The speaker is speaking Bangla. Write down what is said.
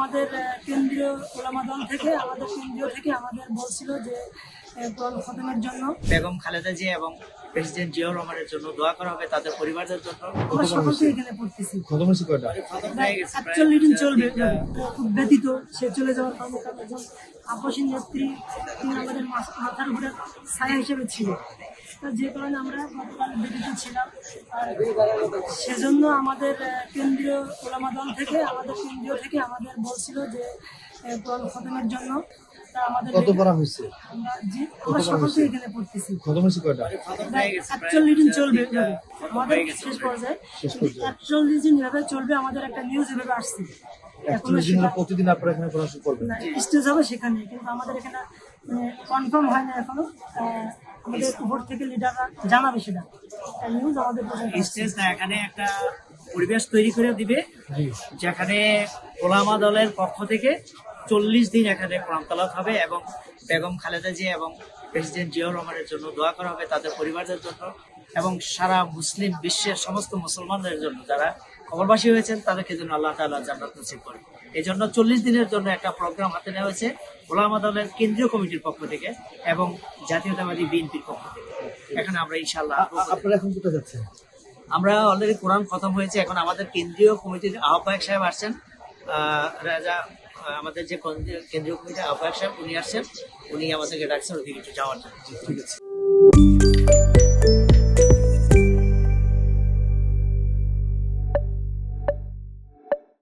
আমাদের কেন্দ্রীয় ওলামা দল থেকে আমাদের বলছিল যে কোরআন খতমের জন্য বেগম খালেদা জিয়া এবং প্রেসিডেন্ট জিয়াউর রহমানের জন্য দোয়া করা হবে, তাদের পরিবারদের জন্য। আমরা সকলকে এখানে পড়তেছি। খতম হয়েছে কয়টা? 41 দিন চলবে। খুব ব্যতীত সে চলে যাওয়ার কারণে একজন আপসী নেত্রী, তিনি আমাদের মাথার উপরে ছায়া হিসেবে ছিল। তো যে কারণে আমরা গতকাল ব্যতীত ছিলাম। আর সেজন্য আমাদের কেন্দ্রীয় ওলামা দল থেকে আমাদের বলছিল যে কোরআন খতমের জন্য। তা আমাদের কত পড়া হয়েছে? আমরা সকলকে এখানে পড়তেছি। খতম হয়েছে কয়টা? 41 দিন চলবে আমাদের শেষ পর্যায়ে। 41 দিন এভাবে চলবে। আমাদের একটা নিউজ এভাবে আসছে। এখনো 41 দিন প্রতিদিন আপনারা এখানে পড়াশোনা করবেন? স্টেজ হবে সেখানে, কিন্তু আমাদের এখানে কনফার্ম হয় না এখনো। আমাদের উপর থেকে লিডাররা জানাবে সেটা। নিউজ আমাদের স্টেজ না, এখানে একটা পরিবেশ তৈরি করে দিবে যেখানে ওলামা দলের পক্ষ থেকে 40 দিন এখানে কোরআন তেলাওয়াত হবে এবং বেগম খালেদা জিয়া এবং প্রেসিডেন্ট জিয়াউর রহমানের জন্য দোয়া করা হবে, তাদের পরিবারদের জন্য এবং সারা মুসলিম বিশ্বের সমস্ত মুসলমানদের জন্য যারা কবরবাসী হয়েছেন তাদেরকে যেন আল্লাহ তাআলা জান্নাত নসিব করে। এই জন্য 40 দিনের জন্য একটা প্রোগ্রাম হাতে নেওয়া হয়েছে ওলামা দলের কেন্দ্রীয় কমিটির পক্ষ থেকে এবং জাতীয়তাবাদী বিএনপির পক্ষ থেকে। এখানে আমরা ইনশাআল্লাহ। আপনারা এখন কোথায় যাচ্ছেন? আমরা অলরেডি কোরআন খতম হয়েছে, এখন আমাদের কেন্দ্রীয় কমিটির আহ্বায়ক সাহেব আসছেন, রাজা আমাদের যে কেন্দ্রীয় কমিটির আহ্বায়ক সাহেব উনি আসছেন, উনি আমাদেরকে ডাকছেন ওদিকে একটু যাওয়ার জন্য। ঠিক আছে।